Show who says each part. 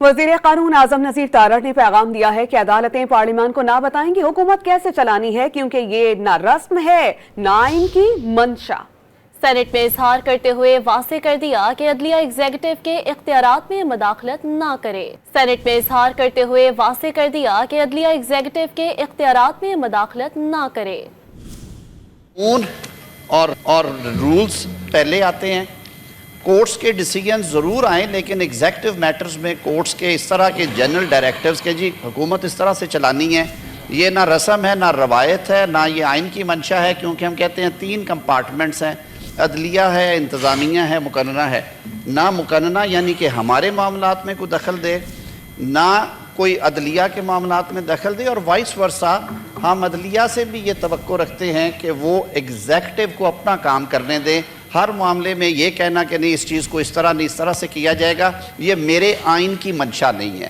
Speaker 1: वज़ीर क़ानून आज़म नज़ीर तारड़ ने पैगाम दिया है कि अदालतें पार्लियामान को ना बताएं कि हुकूमत कैसे चलानी है, क्योंकि ये ना रस्म है ना इनकी मंशा।
Speaker 2: सेनेट में इजहार करते हुए वाज़ेह कर दिया कि अदलिया एग्जीक्यूटिव के इख्तियारात में मुदाखलत ना करे। सेनेट में इजहार करते हुए वाज़ेह कर दिया कि अदलिया एग्जीक्यूटिव के इख्तियारात में मुदाखलत ना करे।
Speaker 3: और रूल्स पहले आते हैं, कोर्ट्स के डिसीजन ज़रूर आए, लेकिन एग्जेक्टिव मैटर्स में कोर्ट्स के इस तरह के जनरल डायरेक्टिव्स के जी हुकूमत इस तरह से चलानी है, ये ना रस्म है ना रवायत है ना ये आइन की मंशा है। क्योंकि हम कहते हैं 3 कंपार्टमेंट्स हैं, अदलिया है, इंतज़ामिया है, मुकन्ना है। ना मुकन्ना यानी कि हमारे मामलात में कोई दखल दे, ना कोई अदलिया के मामलात में दखल दे, और वाइस वर्सा हम अदलिया से भी ये तवक्को रखते हैं कि वो एग्जेक्टिव को अपना काम करने दें। हर मामले में ये कहना कि नहीं इस चीज़ को इस तरह नहीं इस तरह से किया जाएगा, ये मेरे आइन की मंशा नहीं है।